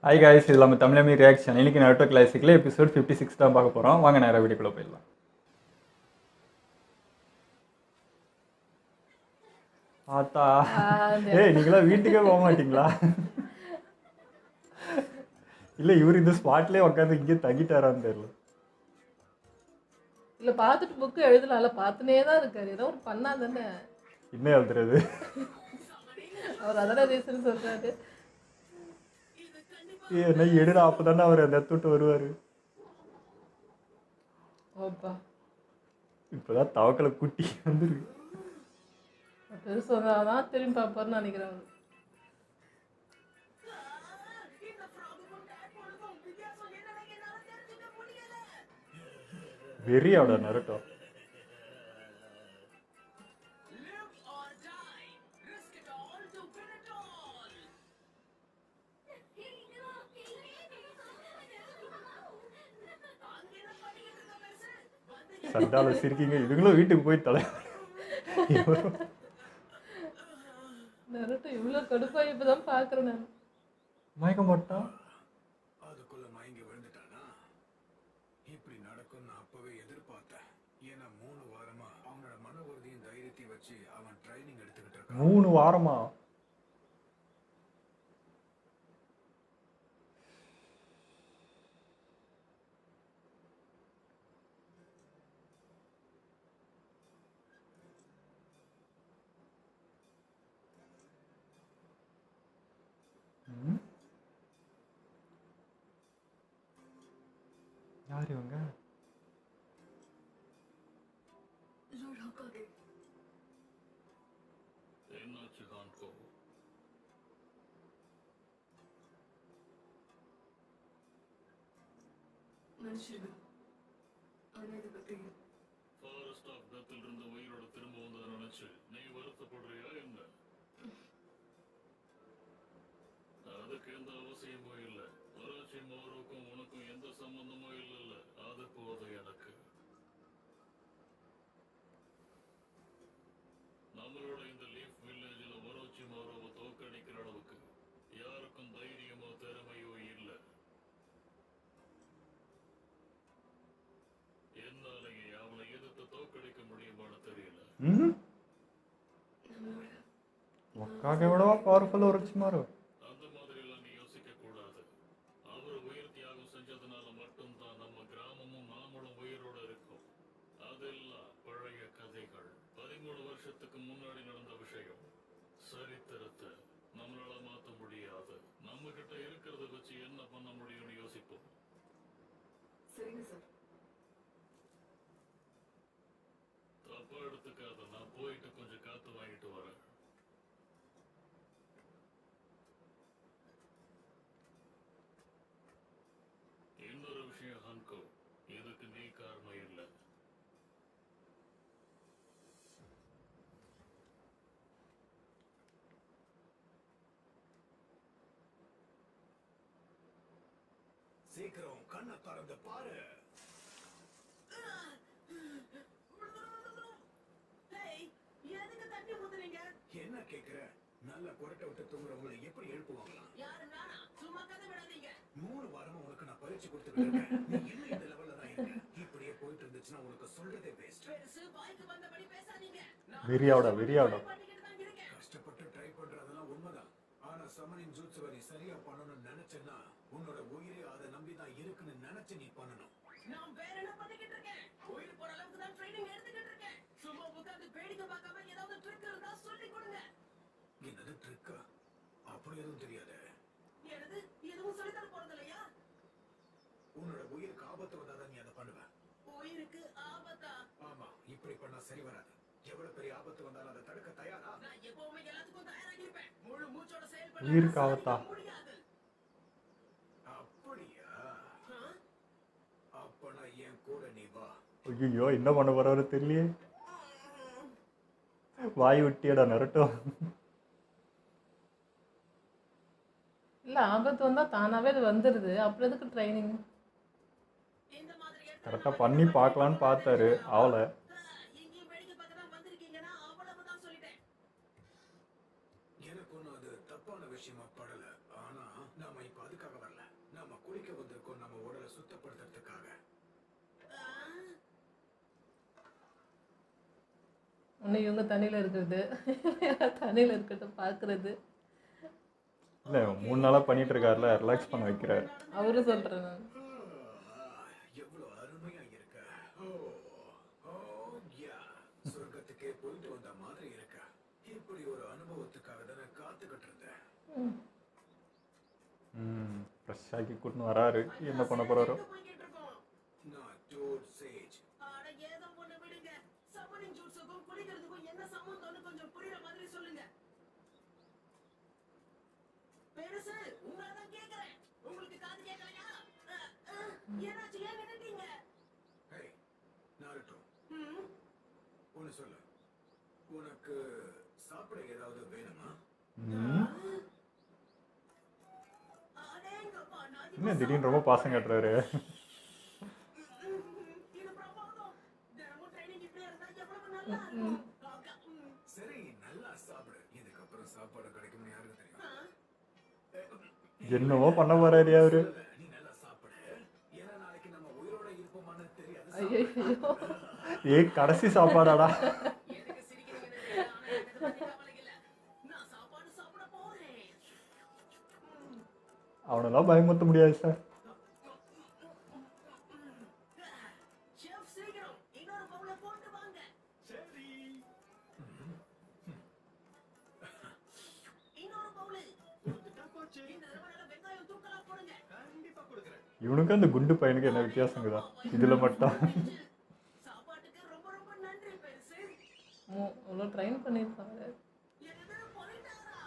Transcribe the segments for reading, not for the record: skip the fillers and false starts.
Hi guys, இது நம்ம தமிழமி reaction. இன்னைக்கு நருட்டோ கிளாசிக்கில் எபிசோட் 56 தான் பார்க்க போகிறோம். வாங்க நேராக வீடியோக்குள்ளே போயிடலாம். ஆத்தா, நீங்களாம் வீட்டுக்கே போக மாட்டீங்களா? இல்லை, இவர் இந்த ஸ்பாட்லேயே உட்காந்து இங்கே தங்கிட்டாரான்னு தெரியல. இல்லை, பார்த்துட்டு புக்கு எழுதலாம்ல, பார்த்துனே தான் இருக்காரு. ஏதோ ஒரு பண்ணா தானே என்ன எழுதுறது? அவர் அதான ரீசன் சொல்றாரு. என்ன எடுடா, அப்போ தானே அவர் அந்த இடத்துட்டு வருவார். ஓப்பா, இப்போதான் தவக்கலை குட்டி வந்துருக்கு. பெருசு தான் திரும்பி பார்ப்பாருன்னு நினைக்கிறேன் அவர். வெறியோட நருட்டோ. சர்தால சிரிக்கீங்க, இதுங்களும் வீட்டுக்கு போய் தலை. நருட்டோ இவ்வளோ கடுப்பாக இப்போதான் பார்க்குறேன் நான். மயக்கம் போட்டா அதுக்குள்ள மயங்கி விழுந்துட்டானா? இப்படி நடக்கும் நான் அப்பவே எதிர்பார்த்தேன். ஏன்னா 3 வாரமா அவனோட மன உறுதியும் தைரியத்தையும் வச்சு அவன் ட்ரைனிங் எடுத்துக்கிட்டு இருக்கான். 3 வாரமா? யார் இவங்க? ஃபாரஸ்ட் ஆஃப் டெத்தில் இருந்த உயிரோட திரும்ப வந்ததை நினைச்சு நீ வருத்தப்படுறியா என்ன? அதுக்கு எந்த அவசியமும் இல்லை. வராட்சி மாறுக்கும் உனக்கும் எந்த சம்பந்தமும் இல்லைல்ல. அது போதும் எனக்கு. நம்மளோட இந்த லீஃப் வில்லேஜில் வராட்சி மாறுவை தோக்கடிக்கிற அளவுக்கு யாருக்கும் தைரியமோ திறமையோ இல்லை. என்னாலேயே அவளை எதிர்த்து தோக்கடிக்க முடியுமான்னு தெரியல. உக்காக விடவா பவர்ஃபுல் ஒரு சுமார். அந்த மாதிரி எல்லாம் நீ யோசிக்க கூடாது. அவர் உயிர் தியாகம் செஞ்சதுனால மட்டும்தான் நம்ம கிராமமும் நாமளும் உயிரோட இருக்கும். அதெல்லாம் பழைய கதைகள். 13 வருஷத்துக்கு முன்னாடி நடந்த விஷயம். சரித்திரத்தை நம்மளால மாற்ற முடியாது. நம்ம கிட்ட இருக்கிறத வச்சு என்ன பண்ண முடியும்னு யோசிப்போம். சரிங்க சார். தப்பா எடுத்துக்காத. நான் போயிட்டு கொஞ்சம் காத்து வாங்கிட்டு வரேன். இன்னொரு விஷயம் ஹன்கோ, இதுக்கு நீ காரணம் இல்லை. சீக்கிரம் கண்ணை திறந்து பாரு. எதுக்கு தண்ணி ஊத்துறீங்க? என்ன கேக்குற? நல்ல குரட்டை விட்டு தூங்குறவங்களை எப்படி எழுப்புவாங்களாம்? யாரு நானா? சும்மா கதை விடாதீங்க. 3 வாரமா உனக்கு நான் பயிற்சி கொடுத்துக்கிட்டு இருக்கேன். நீ இன்னும் இந்த லெவல்ல தான் இருக்க. இப்படியே போயிட்டு இருந்துச்சுன்னா உனக்கு சொல்றதே வேஸ்ட். பெருசு வாய்க்கு வந்தபடி பேசாதீங்க. வெறியாவடா வெறியாவடா. பண்ணிக்கிட்டு தான் இருக்கேன். கஷ்டப்பட்டு ட்ரை பண்றதெல்லாம் உண்மைதான். ஆனா சமனின் ஜூட்சுவை நீ சரியா பண்ணணும்னு நினைச்சேன்னா உன்னோட உயிரே அதை நம்பிதான் இருக்குன்னு நினைச்சு நீ பண்ணணும். நான் வேற என்ன பண்ணிக்கிட்டு இருக்கேன்? உயிர் போற அளவுக்கு தான் ட்ரைனிங் எடுத்துக்கிட்டு இருக்கேன். சும்மா உட்கார்ந்து வேடிக்கை பார்க்காம ஏதாவது ட்ரிக் இருந்தா சொல்லி கொடுங்க. என்னது ட்ரிக்கா? அப்படி எதுவும் தெரியாது. எனது எதுவும் சொல்லி தர போறது இல்லையா? உன்னோட உயிருக்கு ஆபத்து வந்தாதான் நீ அதை பண்ணுவ. உயிருக்கு ஆபத்தா? ஆமா, இப்படி பண்ணா சரி வராது. எவ்வளவு பெரிய ஆபத்து வந்தாலும் அதை தடுக்க தயாரா? நான் எப்பவுமே எல்லாத்துக்கும் தயாராகி இருப்பேன். முழு மூச்சோட உயிருக்கு ஆபத்தா? செயல்பட முடியாது. அப்படியா? அப்பனா என் கூட நீ வா. ஐயோ, என்ன பண்ண போறாரு தெரியலையே. வாய் விட்டியடா நருட்டோ. இல்லை, ஆபத்து வந்தால் தானாகவே அது வந்துடுது. அப்புறம் எதுக்கு ட்ரைனிங்? இந்த மாதிரி இடத்துல கரெக்டாக பண்ணி பார்க்கலான்னு பார்த்தாரு, அவளை. எங்கேயும் வேடிக்கை பார்க்க தான் வந்திருக்கீங்கன்னா அவ்வளவுதான் சொல்லிட்டேன். எனக்கு ஒன்றும் அது தப்பான விஷயமா படல. ஆனா நாம இப்ப அதுக்காக வரல. குளிக்க வந்திருக்கோம் நம்ம உடலை சுத்தப்படுத்துறதுக்காக. ஒன்று இவங்க தண்ணியில் இருக்கிறது, தண்ணியில் இருக்கிறத பார்க்குறது. இல்லை 3 நாளாக பண்ணிட்டு இருக்காருல, ரிலாக்ஸ் பண்ண வைக்கிறாரு. அவரு சொல்கிறேன் நான். எவ்வளவு அருமையா இருக்க. சொர்க்கத்துக்கே போயிட்டு வந்த மாதிரி இருக்க. இப்படி ஒரு அனுபவத்துக்காக தானே காத்துக்கிட்டு இருந்தேன். ஃப்ரெஷ் ஆக்கி கூட்டின்னு வராரு. என்ன பண்ண போகிறாரோ. போய்கிட்டு இருக்கோம். நான் டோட் சேஜ். அட ஏதோ ஒண்ணு விடுங்க. சம்மனிங் ஜூட்ஸுக்கும் குளிக்கிறதுக்கும் என்ன சம்மந்தம்னு கொஞ்சம் புரியுற மாதிரி சொல்லுங்க. பெருசு உங்களை தான் கேக்குறேன். உங்களுக்கு காது கேட்கலையா? ஏனாச்சு ஏன் நின்னுட்டீங்க? ஹே நாருட்டோ, ம், ஒன்னு சொல்லு. உனக்கு சாப்பிட ஏதாவது வேணுமா? அடேங்கப்பா, நான் என்ன திடீர்னு ரொம்ப பாசம் காட்டுறாரு. இது பிரமாதம். தினமும் ட்ரைனிங் இப்படியே இருந்தா எவ்வளவு நல்லா இருக்கும். சரி, நல்லா சாப்பிடு. இதுக்கப்புறம் சாப்பாடு கிடைக்கும்னு யாருக்கு தெரியும்? என்னவோ பண்ண போறாரு அவரு. நீ நல்லா சாப்பிடு. ஏன்னா நாளைக்கு நம்ம உயிரோட இருப்போமான்னு தெரியாது. ஐயோ, கடைசி சாப்பாடாடா. எனக்கு சிரிக்கிறீங்கன்னு தெரியல, ஆனா எனக்கு அதை பத்தி கவலை இல்ல. நான் சாப்பாடு சாப்பிட போறேன். அவனெல்லாம் பயமுறுத்த முடியாது சார். செஃப் சீக்கிரம் இன்னொரு பவுல போட்டு வாங்க. சரி. இன்னொரு பவுல். இந்த தடவை நல்லா வெங்காயம் தூக்கலா போடுங்க. கண்டிப்பா கொடுக்குறேன். இவனுக்கு அந்த குண்டு பையனுக்கு என்ன வித்தியாசங்குதா இதுல மட்டும். சாப்பாட்டுக்கு ரொம்ப ரொம்ப நன்றி பெருசு. இவ்வளோ ட்ரைன் பண்ணியிருப்பாங்க. என்னது போயிட்டாரா?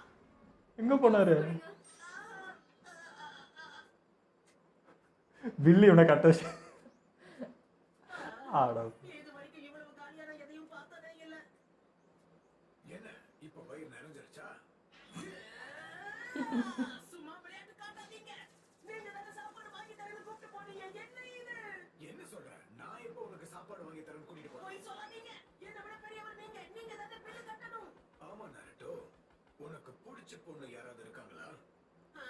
எங்க போனாரு? பில்லி இவனை கட்ட வச்சு. ஆடா. இது வரைக்கும் இவ்வளவு காலியான எதையும் பார்த்ததே இல்ல. என்ன இப்ப வயிறு நிறைஞ்சிருச்சா? சும்மா விளையாட்டு காட்டாதீங்க. நீங்க தானே சாப்பாடு வாங்கி தரேன்னு கூப்பிட்டு போனீங்க. என்ன இது? என்ன சொல்ற? நான் எப்போ உனக்கு சாப்பாடு வாங்கி தரேன்னு கூட்டிட்டு போறேன்? போய் சொல்லாதீங்க. என்னை விட பெரியவர் நீங்க. நீங்க தானே பில்லு கட்டணும். ஆமா நாருட்டோ, உனக்கு பிடிச்ச பொண்ணு யாராவது இருக்காங்களா? ஆ?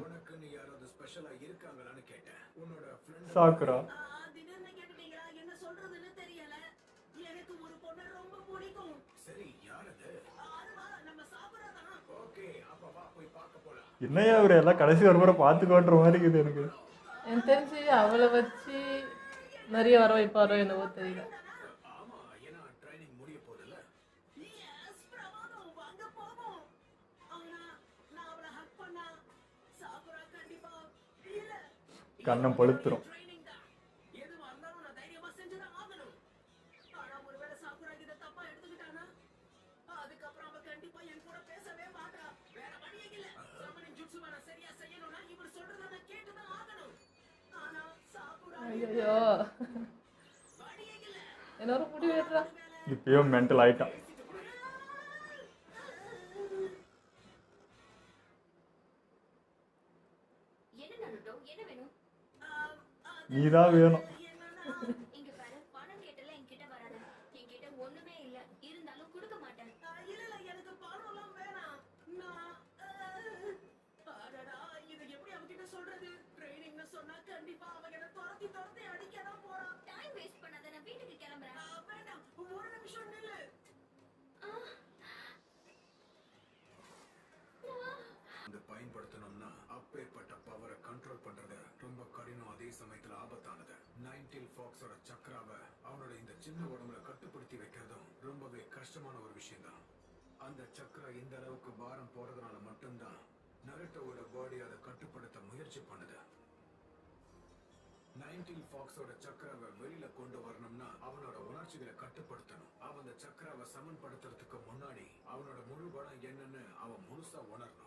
உனக்குன்னு யாராவது ஸ்பெஷலா இருக்காங்களான்னு கேட்டேன். உன்னோட ஃப்ரெண்ட் சாக்குரா. திடீர்னு கேட்டுட்டீங்களா? என்ன சொல்றதுன்னு தெரியல. எனக்கு ஒரு பொண்ணு ரொம்ப பிடிக்கும். சரி, யார் அது? அதுவா நம்ம சாப்பிடறதான். ஓகே, அப்ப வா போய் பார்க்க போலாம். என்னையா அவரு எல்லாம் கடைசி ஒரு முறை பார்த்துக்கோன்ற மாதிரி இருக்குது எனக்கு. எனக்கு தெரிஞ்சு அவளை வச்சு நிறைய வர வைப்பாரோ என்னவோ தெரியல. ஆமா, ஏன்னா ட்ரைனிங் முடிய போகுதுல்ல. எஸ், பிரமாதம். வாங்க போவோம். ஆனா நான் அவளை ஹக் பண்ணா சாப்பிடறா கண்டிப்பா இல்ல. கண்ணம் பழுத்துரும். ட்ரைனிங் தான். எதுவா இருந்தாலும் நான் தைரியமா செஞ்சுதான் ஆகணும். ஆனா ஒருவேளை சாக்குரா இதை தப்பா எடுத்துக்கிட்டானா அதுக்கப்புறம் அவ கண்டிப்பா என் கூட பேசவே மாட்டா. வேற வழியே இல்ல. சமனின் ஜுட்சுவை நான் சரியா செய்யணும்னா இவர் சொல்றத நான் கேட்டுதான் ஆகணும். ஆனா சாக்குரா ஐயோ, வழியே இல்ல. என்ன ஒரு முடி வெட்டுறா. இப்பயும் மென்டல் ஆயிட்டான். என்ன நடுட்டோ, என்ன வேணும்? நீதான் வேணும். என்னன்னா இங்க பாரு, பணம் கேட்டல என்கிட்ட வராத. என்கிட்ட ஒண்ணுமே இல்ல, இருந்தாலும் கொடுக்க மாட்டேன். இல்ல எனக்கு பணம்லாம் வேணாம். நான் அடடா, இது எப்படி அவகிட்ட சொல்றது? ட்ரைனிங்னு சொன்னா கண்டிப்பா அவ என்ன துரத்தி அடிக்கதான் போறா. டைம் வேஸ்ட் பண்ணாத, நான் வீட்டுக்கு கிளம்புறேன். வேண்டாம், ஒரு நிமிஷம் நில்லு. இந்த பயன்படுத்தணும்னா அப்பேற்பட்ட பவரை கண்ட்ரோல் பண்றது ரொம்ப கடினம், அதே சமயத்துல ஆபத்தானது. நைன்டீல் ஃபாக்ஸோட சக்கராவை அவனோட இந்த சின்ன உடம்புல கட்டுப்படுத்தி வைக்கிறதும் ரொம்பவே கஷ்டமான ஒரு விஷயம் தான். அந்த சக்கரா இந்த அளவுக்கு பாரம் போறதுனால மட்டும்தான் நருட்டோவோட பாடி அதை கட்டுப்படுத்த முயற்சி பண்ணுது. நைன்டீல் ஃபாக்ஸோட சக்கராவை வெளியில கொண்டு வரணும்னா அவனோட உணர்ச்சிகளை கட்டுப்படுத்தணும். அவன் அந்த சக்கராவை சமன்படுத்துறதுக்கு முன்னாடி அவனோட முழு பலம் என்னன்னு அவன் முழுசா உணரணும்.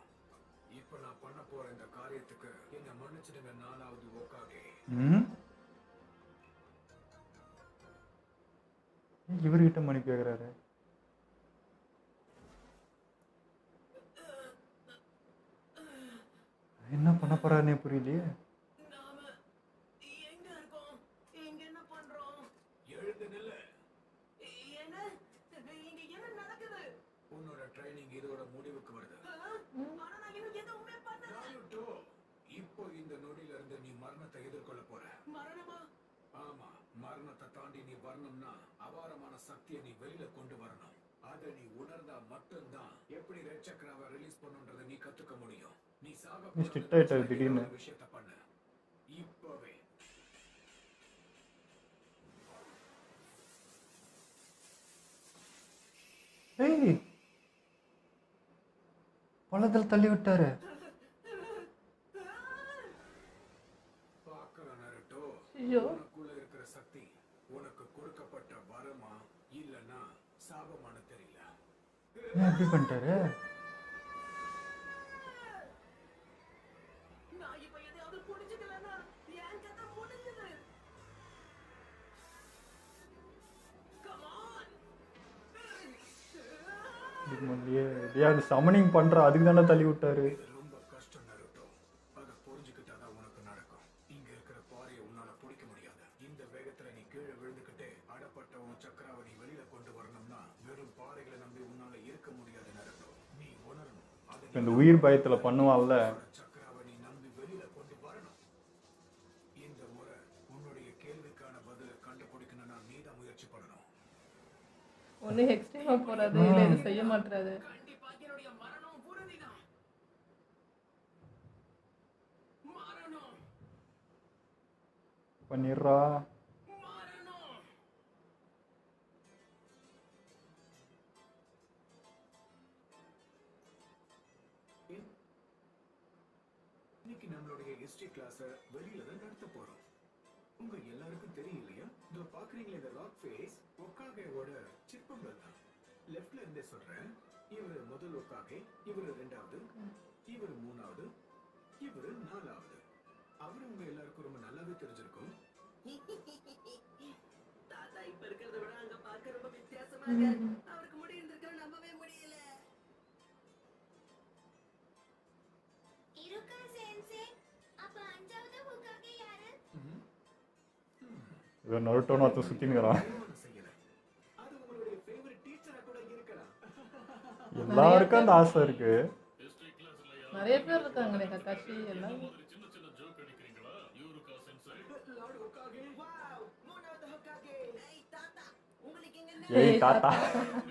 இப்ப நான் பண்ண போற இந்த காரியத்துக்கு என்ன மன்னிச்சிடுங்க 4வது ஓகாகே. இவர்கிட்ட மணி கேக்குறாரு. என்ன பண்ண போறாருன்னே புரியலையே. நாம எங்க இருக்கோம்? இங்க என்ன பண்றோம்? எழுந்து நில்லு. என்ன இங்க என்ன நடக்குது? உன்னோட ட்ரைனிங் இதோட முடிவுக்கு வருது. ஆனா நான் இன்னும் எதுவுமே பண்ணல. நாருட்டோ, இப்போ இந்த நொடியில இருந்து நீ மரணத்தை எதிர்கொள்ள போற. மரணமா? ஆமா, மரணத்தை தாண்டி நீ வரணும்னா அபாரமான சக்தியை நீ வெளியில கொண்டு வரணும். அதை நீ உணர்ந்தா மட்டும்தான் எப்படி ரெட் சக்கராவை ரிலீஸ் பண்ணுன்றதை நீ கத்துக்க முடியும். நீ சாக நீ ஸ்ட்ரிக்ட் ஆயிட்டாரு திடீர்னு. விஷயத்தை பண்ணு இப்பவே. ஏய் பள்ளத்தில் தள்ளி விட்டாரு. பார்க்கற நருட்டோ, ஐயோ உனக்குள்ள இருக்கிற சக்தி உனக்கு கொடுக்கப்பட்ட வரமா இல்லனா சாபமான தெரியல. ஏன் எப்படி பண்ணிட்டாரு? நான் இப்ப எதையாவது புடிச்சுக்கலன்னா என் கதை முடிஞ்சது. Come on. இதுக்கு முன்னாடியே எப்படியா அது சமனிங் பண்ற அதுக்கு தானே தள்ளி விட்டாரு. இது ரொம்ப கஷ்டம் நருட்டோ. அதை புரிஞ்சுக்கிட்டாதான் உனக்கு நடக்கும். இங்க இருக்கிற பாறையை உன்னால பிடிக்க முடியாது. இந்த வேகத்துல நீ கீழே விழுந்துக்கிட்டே அடப்பட்ட உன் சக்கராவை நீ வெளியில கொண்டு வரணும்னா வெறும் பாறைகளை நம்பி உன்னால இருக்க முடியாது நருட்டோ. நீ உணரணும். அதை நீ இந்த உயிர் பயத்துல பண்ணுவான்ல. சக்கராவை நீ நம்பி வெளியில கொண்டு வரணும். இந்த முறை உன்னுடைய கேள்விக்கான பதிலை கண்டுபிடிக்கணும்னா நீதான் முயற்சி பண்ணணும். ஒண்ணு எக்ஸ்ட்ரீமா போறாது இல்ல இது செய்ய மாட்டாரு. கண்டிப்பா என்னுடைய மரணம் உறுதிதான். மரணம் பண்ணிடுறா. மரணம். இன்னைக்கு நம்மளுடைய ஹிஸ்டரி கிளாஸ வெளியில தான் நடத்த போறோம். உங்க எல்லாருக்கும் தெரியும் இல்லையா? இதோ பாக்குறீங்களா இந்த ராக் ஃபேஸ் ஒக்காகேவோட சிற்பங்கள் தான். லெஃப்ட்ல இருந்தே சொல்றேன். இவரு முதல் ஒக்காகே, இவரு ரெண்டாவது, இவரு மூணாவது, இவரு நாலாவது. அவரு உங்க எல்லாருக்கும் ரொம்ப நல்லாவே தெரிஞ்சிருக்கும். தாத்தா இப்ப இருக்கிறத விட அங்க பார்க்க ரொம்ப வித்தியாசமா இருக்காரு. அவருக்கு முடி இருந்திருக்கா நம்பவே முடியல. இருக்கா சென்சே? அப்ப அஞ்சாவது ஹோக்காகே யாரு? இதை நருட்டோன்னு ஒருத்தன் சுத்தினுக்கிறான். திருமணம் செய்யல. அது உங்களுடைய ஃபேவரட் டீச்சரா கூட இருக்கலாம். எல்லாருக்கும் அந்த ஆசை இருக்கு. ஹிஸ்டரி கிளாஸ்ல நிறைய பேர் இருக்காங்களே கக்காஷி எல்லாம். மாதிரி சின்ன சின்ன ஜோக் அடிக்கிறீங்களா? யூருகா சென்சை. லார்ட் ஒக்காகே. வாவ், மூணாவது ஹோக்காகே. ஏய் தாத்தா, உங்களுக்கு எங்க என்ன? ஏய் தாத்தா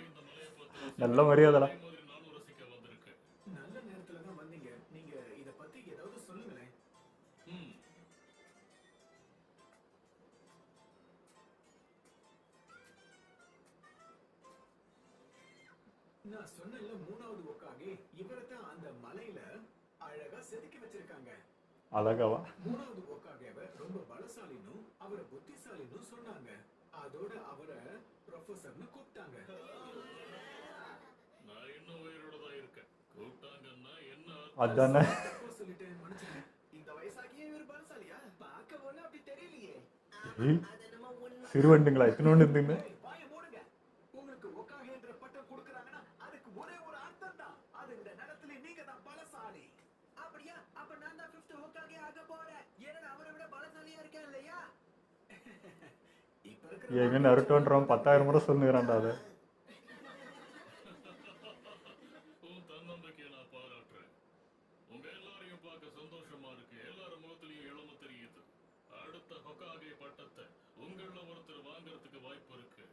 இந்த மலையை பார்த்து நல்ல மரியாதைலாம். அதே மாதிரி நானும் ரசிக்க வந்திருக்கேன். நல்ல நேரத்துல தான் வந்தீங்க. நீங்க இத பத்தி ஏதாவது சொல்லுங்களேன். ம் நான் சொன்னேன்ல மூணாவது ஒக்காகே, இவரைத்தான் அந்த மலையில அழகா செதுக்கி வச்சிருக்காங்க. அழகவா. மூணாவது ஒக்காகேவை ரொம்ப பலசாலினும் அவரை புத்திசாலினும் சொன்னாங்க. அதோட அவரை ப்ரொஃபசர்னு கூப்பிட்டாங்க. நான் இன்னும் உயிரோட தான் இருக்கேன். கூப்பிட்டாங்கன்னா என்ன அதானே. தப்பா சொல்லிட்டேன், மன்னிச்சுக்கங்க. இந்த வயசாகியே இவர் பலசாலியா? பார்க்க ஒண்ணு அப்படி தெரியலையே. ஏய் அது நம்ம உண்மை. சிறுவண்டுங்களா இத்தனோண்டு இருந்துன்னு. ஏய், வாயை மூடுங்க. உங்களுக்கு ஒக்காகேன்ற பட்டம் கொடுக்கறாங்கன்னா அதுக்கு ஒரே ஒரு அர்த்தம் தான். அது இந்த நேரத்துல நீங்க தான் பலசாலி. அப்படியா? அப்ப நான் தான் 5th ஹோக்காகே ஆக போறேன். ஏன்னா அவரை விட பலசாலியா இருக்கேன் இல்லையா? இப்ப இருக்கிற எங்க நருட்டோன்றவன் 10,000 முறை சொல்லுகிறான்டா அதை. உன் தன்னம்பிக்கையை நான் பாராட்டுறேன். உங்க எல்லாரையும் பார்க்க சந்தோஷமா இருக்கு. எல்லாரும் முகத்திலையும் இளம தெரியுது. அடுத்த ஹொக்காகே பட்டத்தை உங்கள ஒருத்தர் வாங்குறதுக்கு வாய்ப்பு இருக்கு.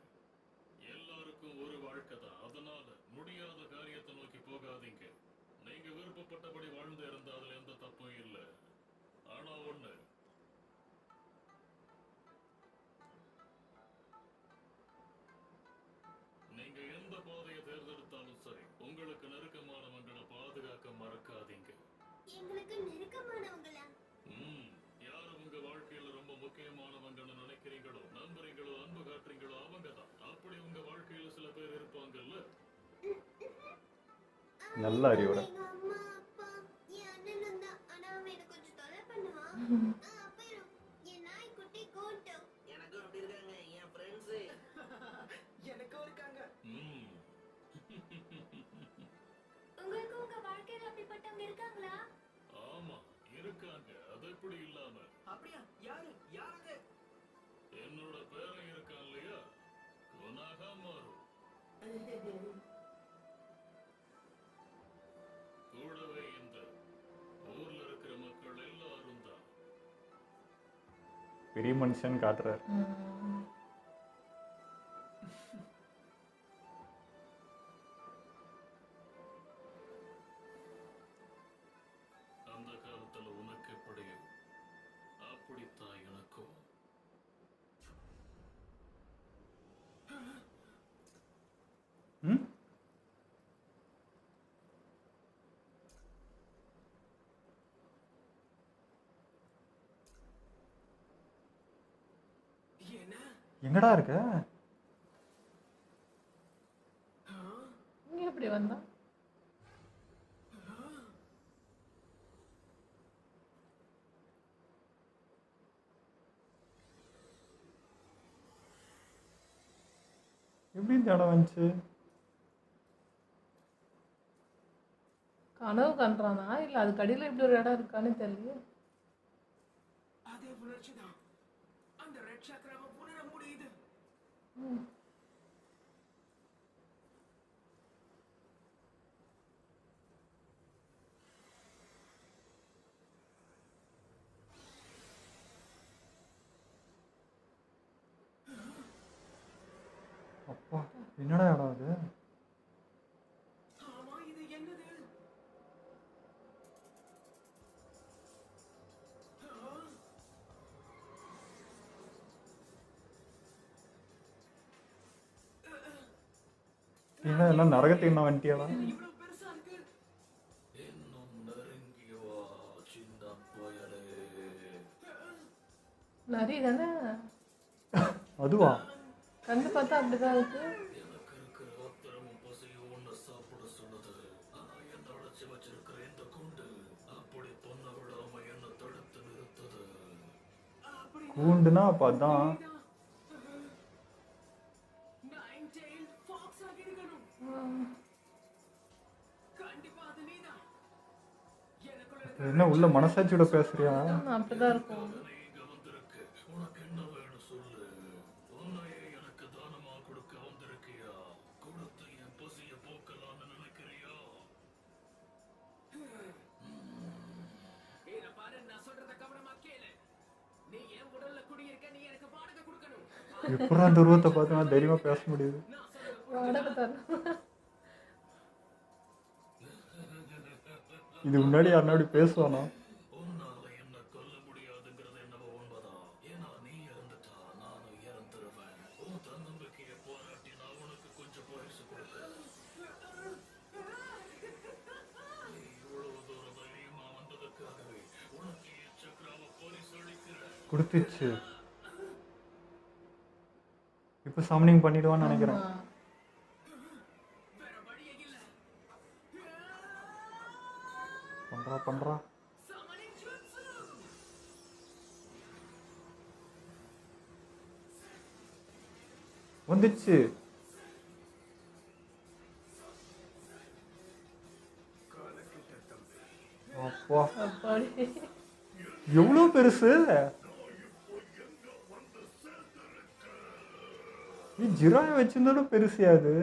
எல்லாருக்கும் ஒரு வாழ்க்கை தான். அதனால முடியாத காரியத்தை நோக்கி போகாதீங்க. நீங்க விருப்பப்பட்டபடி வாழ்ந்து இருந்தா அதுல எந்த தப்பும் இல்லை. ஆனா ஒண்ணு, நீங்க எந்த பாதையை தேர்ந்தெடுத்தாலும் சரி, உங்களுக்கு நெருக்கமானவங்களை பாதுகாக்க மறக்காதீங்க. எங்களுக்கு நெருக்கமானவங்களா? யாரு உங்க வாழ்க்கையில ரொம்ப முக்கியமானவங்கன்னு நினைக்கிறீங்களோ, நம்புறீங்களோ, அன்பு காட்டுறீங்களோ அவங்க தான். அப்படி உங்க வாழ்க்கையில சில பேர் இருப்பாங்கல்ல. நல்ல அறிவுரை. எங்க அம்மா அப்பா என் அண்ணனும் தான். ஆனா அவன் எனக்கு கொஞ்சம் தொலை பண்ணுவான். அப்புறம் என் நாய்க்குட்டி கோட்டு. எனக்கும் அப்படி இருக்காங்க என் ஃப்ரெண்ட்ஸ். எனக்கும் இருக்காங்க. ம். உங்களுக்கு உங்க வாழ்க்கையில அப்படிப்பட்டவங்க இருக்காங்களா? ஆமா, இருக்காங்க. அது எப்படி இல்லாம? அப்படியா? யாரு? யாருங்க? என்னோட பேரன் இருக்கான் இல்லையா, குணாகா மாறு. கூடவே இந்த ஊர்ல இருக்கிற மக்கள் எல்லாரும் தான். பெரிய மனுஷன் காட்டுறாரு. அந்த காலத்துல உனக்கு எப்படியோ அப்படித்தான் எனக்கும். ம் என்ன எங்கடா இருக்க? இங்க எப்படி வந்தா? எப்படி இந்த இடம் வந்துச்சு? கனவு கண்டானா இல்ல அதுக்கு அடியில இப்படி ஒரு இடம் இருக்கான்னு தெரியல. அதே புணர்ச்சி தான். அந்த ரெட் சக்கராவை புணர முடியுது. அப்பா என்னடா இடம் அது? ஆமா, இது என்னது? என்ன நரகத்துக்கு என்ன வந்துட்டியாடா? இவ்வளவு பெருசா இருக்கு. இன்னும் நெருங்கி வா சின்ன பயலே. நரி தானே? அதுவா? கண்டு பார்த்தா அப்படிதான் இருக்கு. எனக்கு இருக்கிற ஆத்திரமும் பசியும் ஒண்ணு சாப்பிட சொல்லுது. ஆனா என்ன அடைச்சி வச்சிருக்கிற இந்த குண்டு அப்படி பொண்ண விடாம என்ன தடுத்து நிறுத்துது. கூண்டுனா அப்ப அதான். Nine-tailed fox ஆக இருக்கணும். கண்டிப்பா அது நீதான். எனக்குள்ள இருக்கிற என்ன உள்ள மனசாட்சியோட பேசுறியா? அப்படிதான் இருக்கும். இங்க வந்திருக்கு. உனக்கு என்ன வேணும் சொல்லு. உன்னையே எனக்கு தானமா கொடுக்க வந்திருக்கியா? கொடுத்து என் பசிய போக்கலாம்னு நினைக்கிறியா? இத பாரு, நான் சொல்றத கவனமா கேளு. நீ என் உடல்ல குடியிருக்க, நீ எனக்கு வாடகை கொடுக்கணும். எப்படா அந்த உருவத்தை பார்த்து நான் தைரியமா பேச முடியுது? நான் சொல்றது வாடகை தரணும். இது முன்னாடி யாருன்னா அப்படி பேசுவானா? உன்னால என்ன கொல்ல முடியாதுங்கிறது என்னவோ உண்மைதான். ஏன்னா நீ இறந்துட்டா நானும் இறந்துருவேன். உன் தன்னம்பிக்கையை போராட்டி நான் உனக்கு கொஞ்சம் பரிசு கொடுக்கிறேன். நீ இவ்வளவு தூரம் தைரியமா வந்ததுக்காகவே உனக்கு என் சக்கராவை பரிசளிக்கிறேன். கொடுத்துச்சு. இப்ப சமனிங் பண்ணிடுவான்னு நினைக்கிறேன். ஆமா. வேற வழியே இல்ல. பண்றா Summoning jutsu. வந்துச்சு. அப்பா அப்பாடி. எவ்வளவு பெருசு! நீ ஜிராய வச்சிருந்தோட பெருசியா அது?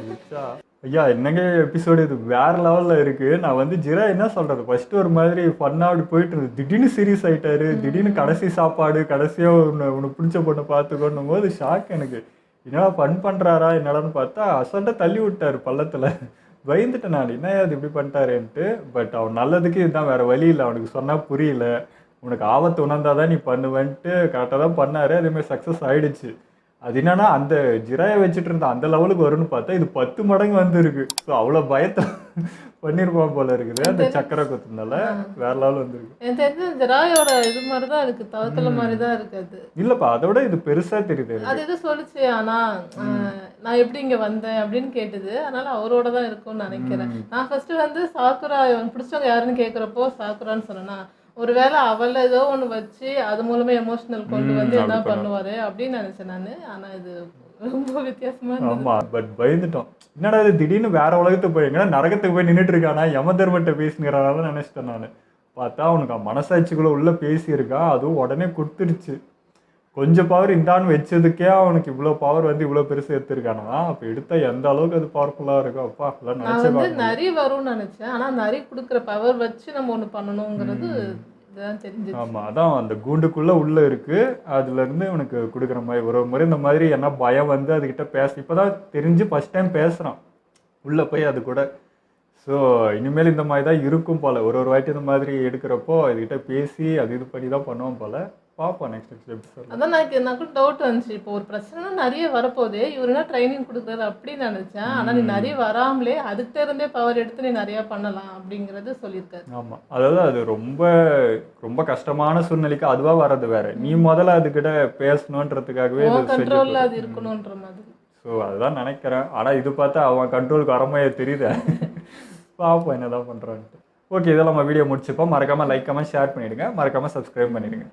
இருச்சா? ஐயா என்னங்க எபிசோடு இது வேற லெவல்ல இருக்கு. நான் வந்து ஜிரா என்ன சொல்றது, ஃபர்ஸ்ட் ஒரு மாதிரி ஃபன்னா அப்படி போயிட்டு இருந்தது. திடீர்னு சீரியஸ் ஆயிட்டாரு. திடீர்னு கடைசி சாப்பாடு, கடைசியா உனக்கு பிடிச்ச பொண்ணை பார்த்துக்கணும் போது ஷாக் எனக்கு. என்னடா ஃபன் பண்றாரா என்னடான்னு பார்த்தா அசண்டா தள்ளி விட்டாரு பள்ளத்துல. பயந்துட்டேன் நான், என்ன அது இப்படி பண்ணிட்டாருன்ட்டு. பட் அவன் நல்லதுக்கு இதுதான், வேற வழி இல்லை. அவனுக்கு சொன்னா புரியல. உனக்கு ஆபத்து உணர்ந்தாதான் நீ பண்ணுவேன்ட்டு கரெக்டாக தான் பண்ணாரு. அதேமாதிரி சக்ஸஸ் ஆயிடுச்சு. அது என்னன்னா அந்த ஜிராயை வச்சுட்டு இருந்த அந்த லெவலுக்கு வரும்னு பார்த்தா இது 10 மடங்கு வந்துருக்கு. ஸோ அவ்வளோ பயத்தை பண்ணியிருப்பான் போல இருக்குது. அந்த சக்கரை கொத்துனால வேற லெவல் வந்துருக்கு. எனக்கு தெரிஞ்ச ஜெராயோட இது மாதிரி தான் இருக்கு, தவத்தல மாதிரி தான் இருக்கு அது. இல்லப்பா, அதோட இது பெருசா தெரியுது. அது எது சொல்லுச்சு, ஆனா நான் எப்படி இங்க வந்தேன் அப்படின்னு கேட்டது. அதனால அவரோட தான் இருக்கும்னு நினைக்கிறேன். நான் ஃபர்ஸ்ட் வந்து சாக்குரா இவன் பிடிச்சவங்க யாருன்னு கேட்குறப்போ சாக்குரான்னு சொன்னேன்னா, ஒருவேளை அவள ஏதோ ஒண்ணு வச்சு அது மூலமா எமோஷனல் கொண்டு வந்து என்ன பண்ணுவாரு அப்படின்னு நினைச்சேன் நானு. ஆனா இது ரொம்ப வித்தியாசமா இருந்தது. ஆமா, பட் பயந்துட்டோம். என்னடா இது திடீர்னு வேற உலகத்துக்கு போய் எங்கன்னா நரகத்துக்கு போய் நின்றுட்டு இருக்கானா, யம தர்மத்தை பேசுங்கிறானால நினைச்சிட்டேன் நான். பார்த்தா அவனுக்கு மனசாட்சிக்குள்ள உள்ள பேசியிருக்கான். அதுவும் உடனே கொடுத்துருச்சு. கொஞ்சம் பவர் இந்தான்னு வச்சதுக்கே அவனுக்கு இவ்வளோ பவர் வந்து இவ்வளோ பெருசு எடுத்திருக்கானா. அப்போ எடுத்தா எந்த அளவுக்கு அது பவர்ஃபுல்லாக இருக்கும். அப்பா எல்லாம் நான் நினைச்சே வந்து பார்க்க நரி வரும்னு நினைச்சேன். ஆனா நரி கொடுக்குற பவர் வச்சு நம்ம ஒண்ணு பண்ணணுங்கிறது இதுதான் தெரிஞ்சு. ஆமாம், அதான் அந்த கூண்டுக்குள்ளே உள்ளே இருக்குது, அதுலேருந்து இவனுக்கு கொடுக்குற மாதிரி ஒரு முறை இந்த மாதிரி என்ன பயம் வந்து அதுக்கிட்ட இப்போ தான் தெரிஞ்சு ஃபஸ்ட் டைம் பேசுகிறான் உள்ளே போய் அது கூட. ஸோ இனிமேல் இந்த மாதிரி தான் இருக்கும் போல், ஒரு வாட்டி இந்த மாதிரி எடுக்கிறப்போ இதுக்கிட்ட பேசி அது இது பண்ணி தான் பண்ணுவோம் போல். பார்ப்போம் நெக்ஸ்ட் எபிசோட். அதான் எனக்கு டவுட் வந்துச்சு, இப்போ ஒரு பிரச்சனை நிறைய வரப்போதே இவர் என்ன ட்ரைனிங் கொடுக்குறாரு அப்படின்னு நினைச்சேன். ஆனால் நீ நிறைய வராமலே அதுக்கிட்ட இருந்தே பவர் எடுத்து நீ நிறைய பண்ணலாம் அப்படிங்கிறது சொல்லியிருக்காரு. ஆமாம், அதாவது அது ரொம்ப ரொம்ப கஷ்டமான சூழ்நிலைக்கு அதுவாக வர்றது வேற, நீ முதல்ல அதுக்கிட்ட பேசணுன்றதுக்காகவே கண்ட்ரோலில் அது இருக்கணுன்ற மாதிரி. ஸோ அதுதான் நினைக்கிறேன். ஆனால் இது பார்த்தா அவன் கண்ட்ரோலுக்கு வரமையே தெரியுது. பார்ப்போம் என்னதான் பண்ணுறான்ட்டு. ஓகே, இதெல்லாம் நம்ம வீடியோ முடிச்சுப்போம். மறக்காமல் லைக் கமெண்ட் ஷேர் பண்ணிவிடுங்க, மறக்காமல் சப்ஸ்கிரைப் பண்ணிவிடுங்க.